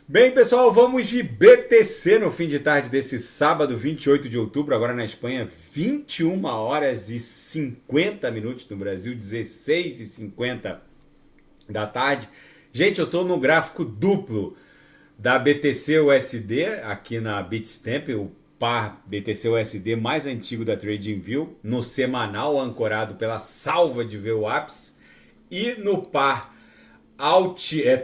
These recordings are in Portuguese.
Bem, pessoal, vamos de BTC no fim de tarde desse sábado, 28 de outubro, agora na Espanha, 21 horas e 50 minutos, no Brasil, 16 e 50 da tarde. Gente, eu estou no gráfico duplo da BTC USD, aqui na Bitstamp, o par BTC USD mais antigo da TradingView, no semanal, ancorado pela salva de VWAPs, e no par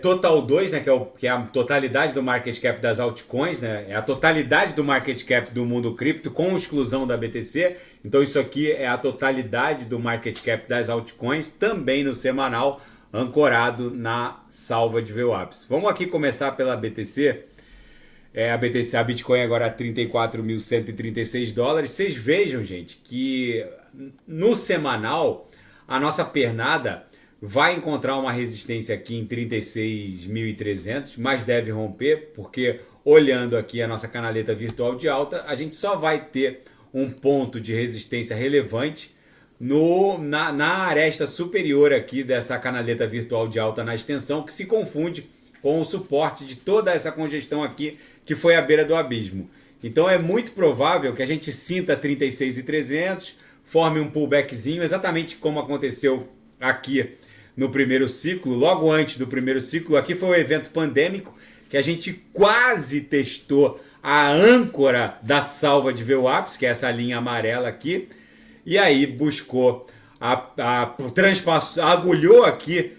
Total 2, né, que é a totalidade do market cap das altcoins, né, é a totalidade do market cap do mundo cripto com exclusão da BTC. Então isso aqui é a totalidade do market cap das altcoins, também no semanal, ancorado na salva de VWAPs. Vamos aqui começar pela BTC. A Bitcoin agora a 34.136 dólares. Vocês vejam, gente, que no semanal a nossa pernada vai encontrar uma resistência aqui em 36.300, mas deve romper, porque olhando aqui a nossa canaleta virtual de alta, a gente só vai ter um ponto de resistência relevante na aresta superior aqui dessa canaleta virtual de alta na extensão, que se confunde com o suporte de toda essa congestão aqui, que foi à beira do abismo. Então é muito provável que a gente sinta 36.300, forme um pullbackzinho, exatamente como aconteceu aqui no primeiro ciclo, logo antes do primeiro ciclo. Aqui foi um evento pandêmico que a gente quase testou a âncora da salva de VWAPs, que é essa linha amarela aqui, e aí buscou agulhou aqui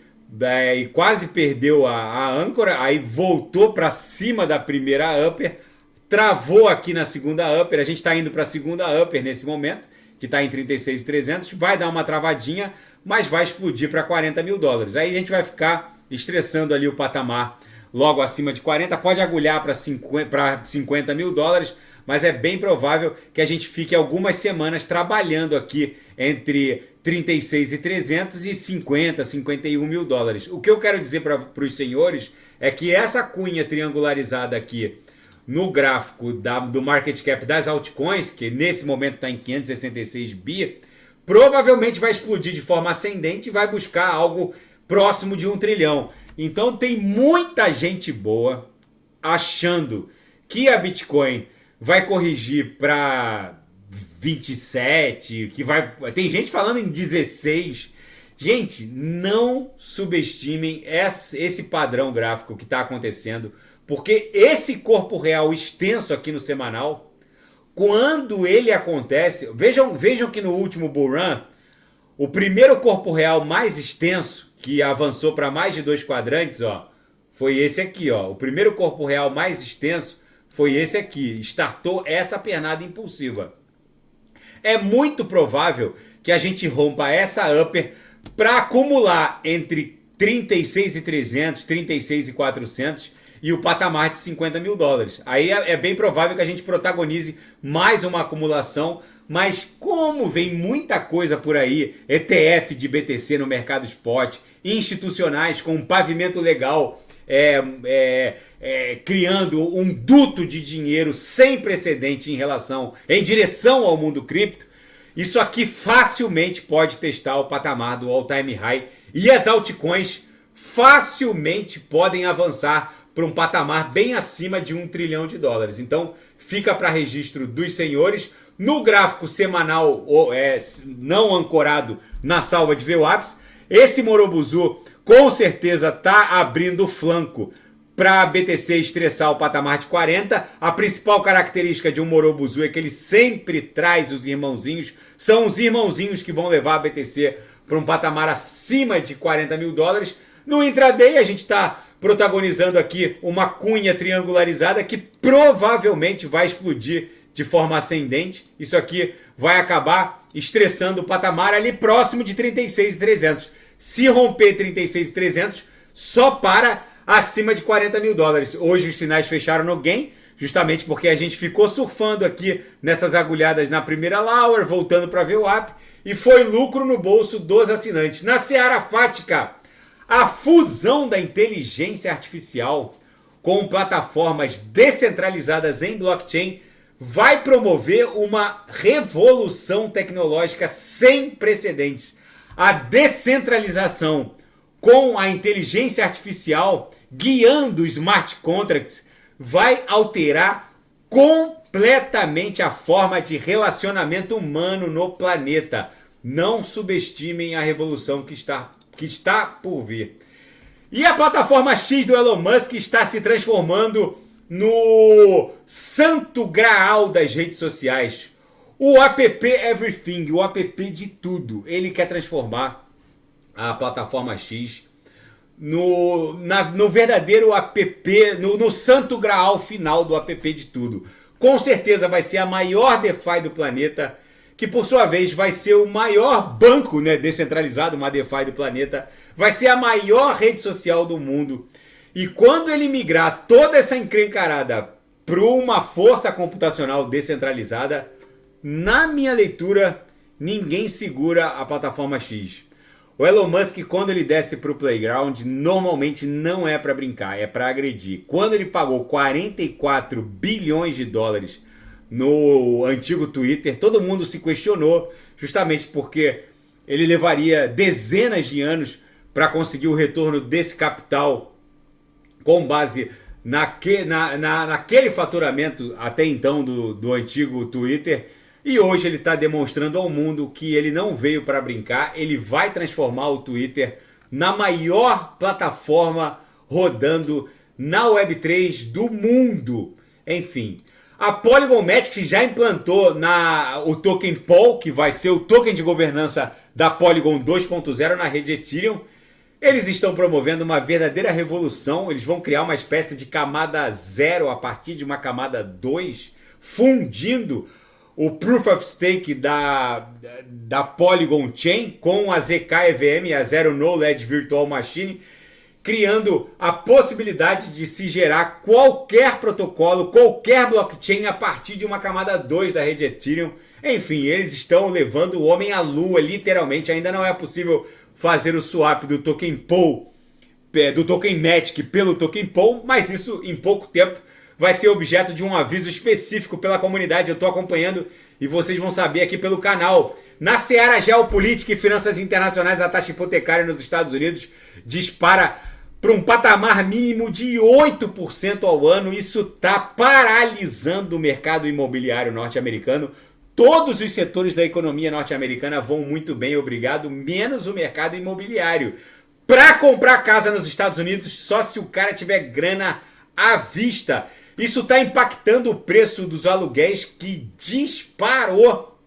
e quase perdeu a âncora, aí voltou para cima da primeira upper, travou aqui na segunda upper. A gente está indo para a segunda upper nesse momento, que está em 36.300, vai dar uma travadinha, mas vai explodir para 40 mil dólares. Aí a gente vai ficar estressando ali o patamar logo acima de 40, pode agulhar para 50 mil dólares, mas é bem provável que a gente fique algumas semanas trabalhando aqui entre 36.300 e 50, 51 mil dólares. O que eu quero dizer para os senhores é que essa cunha triangularizada aqui no gráfico do market cap das altcoins, que nesse momento está em 566 bi, provavelmente vai explodir de forma ascendente e vai buscar algo próximo de 1 trilhão. Então tem muita gente boa achando que a Bitcoin vai corrigir para 27, tem gente falando em 16. Gente, não subestimem esse padrão gráfico que está acontecendo, porque esse corpo real extenso aqui no semanal, quando ele acontece, vejam que no último bull run, o primeiro corpo real mais extenso, que avançou para mais de 2 quadrantes, foi esse aqui. O primeiro corpo real mais extenso foi esse aqui, startou essa pernada impulsiva. É muito provável que a gente rompa essa upper para acumular entre 36.300, 36.400 e o patamar de 50 mil dólares. Aí é bem provável que a gente protagonize mais uma acumulação, mas como vem muita coisa por aí, ETF de BTC no mercado spot, institucionais com um pavimento legal, criando um duto de dinheiro sem precedente em direção ao mundo cripto, isso aqui facilmente pode testar o patamar do all-time high e as altcoins facilmente podem avançar para um patamar bem acima de 1 trilhão de dólares. Então fica para registro dos senhores. No gráfico semanal não ancorado na salva de VWAPs, esse Morobuzu com certeza está abrindo flanco para a BTC estressar o patamar de 40. A principal característica de um Morobuzu é que ele sempre traz os irmãozinhos. São os irmãozinhos que vão levar a BTC para um patamar acima de 40 mil dólares. No intraday a gente está protagonizando aqui uma cunha triangularizada que provavelmente vai explodir de forma ascendente. Isso aqui vai acabar estressando o patamar ali próximo de 36.300. Se romper 36.300, só para acima de 40 mil dólares. Hoje os sinais fecharam no gain, justamente porque a gente ficou surfando aqui nessas agulhadas na primeira hour, voltando para VWAP, e foi lucro no bolso dos assinantes. Na seara fática, a fusão da inteligência artificial com plataformas descentralizadas em blockchain vai promover uma revolução tecnológica sem precedentes. A descentralização com a inteligência artificial guiando os smart contracts, vai alterar completamente a forma de relacionamento humano no planeta. Não subestimem a revolução que está por vir. E a plataforma X do Elon Musk está se transformando no santo graal das redes sociais. O app Everything, o app de tudo. Ele quer transformar a plataforma X no verdadeiro app, no santo graal final do app de tudo. Com certeza vai ser a maior DeFi do planeta, que por sua vez vai ser o maior banco, né, descentralizado, uma DeFi do planeta, vai ser a maior rede social do mundo. E quando ele migrar toda essa encrencarada para uma força computacional descentralizada, na minha leitura, ninguém segura a plataforma X. O Elon Musk, quando ele desce para o playground, normalmente não é para brincar, é para agredir. Quando ele pagou 44 bilhões de dólares no antigo Twitter, todo mundo se questionou, justamente porque ele levaria dezenas de anos para conseguir o retorno desse capital com base naquele faturamento até então do antigo Twitter. E hoje ele está demonstrando ao mundo que ele não veio para brincar, ele vai transformar o Twitter na maior plataforma rodando na Web3 do mundo. Enfim, a Polygon Matic já implantou o token POL, que vai ser o token de governança da Polygon 2.0 na rede Ethereum. Eles estão promovendo uma verdadeira revolução, eles vão criar uma espécie de camada 0 a partir de uma camada 2, fundindo o Proof of Stake da Polygon Chain com a ZK EVM, a Zero Knowledge Virtual Machine, criando a possibilidade de se gerar qualquer protocolo, qualquer blockchain a partir de uma camada 2 da rede Ethereum. Enfim, eles estão levando o homem à lua, literalmente. Ainda não é possível fazer o swap do token POL, do token Matic pelo token POL, mas isso em pouco tempo vai ser objeto de um aviso específico pela comunidade. Eu estou acompanhando e vocês vão saber aqui pelo canal. Na seara geopolítica e finanças internacionais, a taxa hipotecária nos Estados Unidos dispara para um patamar mínimo de 8% ao ano. Isso está paralisando o mercado imobiliário norte-americano. Todos os setores da economia norte-americana vão muito bem, obrigado, menos o mercado imobiliário. Para comprar casa nos Estados Unidos, só se o cara tiver grana à vista. Isso está impactando o preço dos aluguéis, que disparou.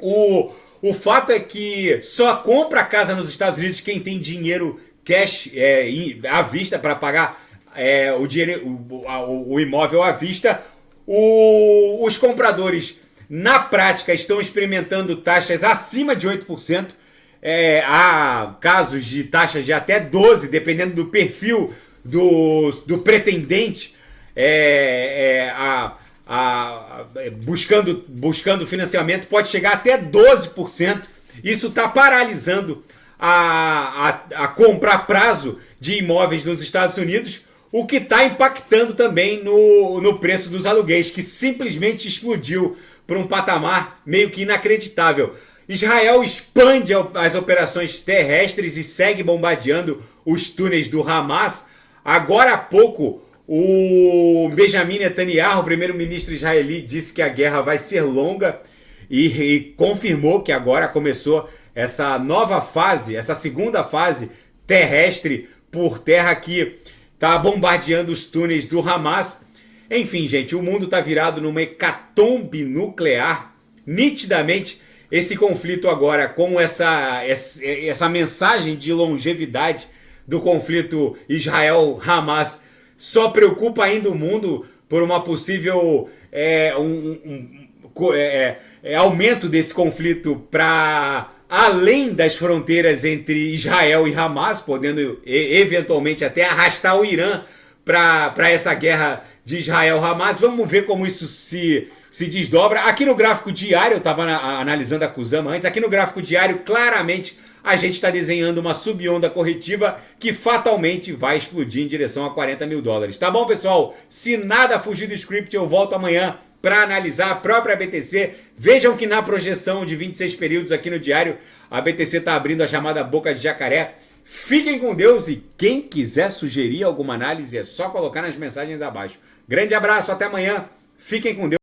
O fato é que só compra casa nos Estados Unidos quem tem dinheiro cash à vista para pagar o imóvel à vista. Os compradores, na prática, estão experimentando taxas acima de 8%. Há casos de taxas de até 12%, dependendo do perfil do pretendente, buscando financiamento, pode chegar até 12%. Isso está paralisando a compra a prazo de imóveis nos Estados Unidos, o que está impactando também no preço dos aluguéis, que simplesmente explodiu para um patamar meio que inacreditável. Israel expande as operações terrestres e segue bombardeando os túneis do Hamas. Agora há pouco, o Benjamin Netanyahu, o primeiro-ministro israeli, disse que a guerra vai ser longa e confirmou que agora começou essa nova fase, essa segunda fase terrestre por terra que está bombardeando os túneis do Hamas. Enfim, gente, o mundo está virado numa hecatombe nuclear. Nitidamente, esse conflito agora, com essa mensagem de longevidade do conflito Israel-Hamas, só preocupa ainda o mundo por uma possível aumento desse conflito para além das fronteiras entre Israel e Hamas, podendo eventualmente até arrastar o Irã para essa guerra de Israel-Hamas. Vamos ver como isso se desdobra. Aqui no gráfico diário, eu estava analisando a Kusama antes, aqui no gráfico diário, claramente, a gente está desenhando uma subonda corretiva que fatalmente vai explodir em direção a 40 mil dólares. Tá bom, pessoal? Se nada fugir do script, eu volto amanhã para analisar a própria BTC. Vejam que na projeção de 26 períodos aqui no diário, a BTC está abrindo a chamada boca de jacaré, Fiquem com Deus e quem quiser sugerir alguma análise é só colocar nas mensagens abaixo. Grande abraço, até amanhã. Fiquem com Deus.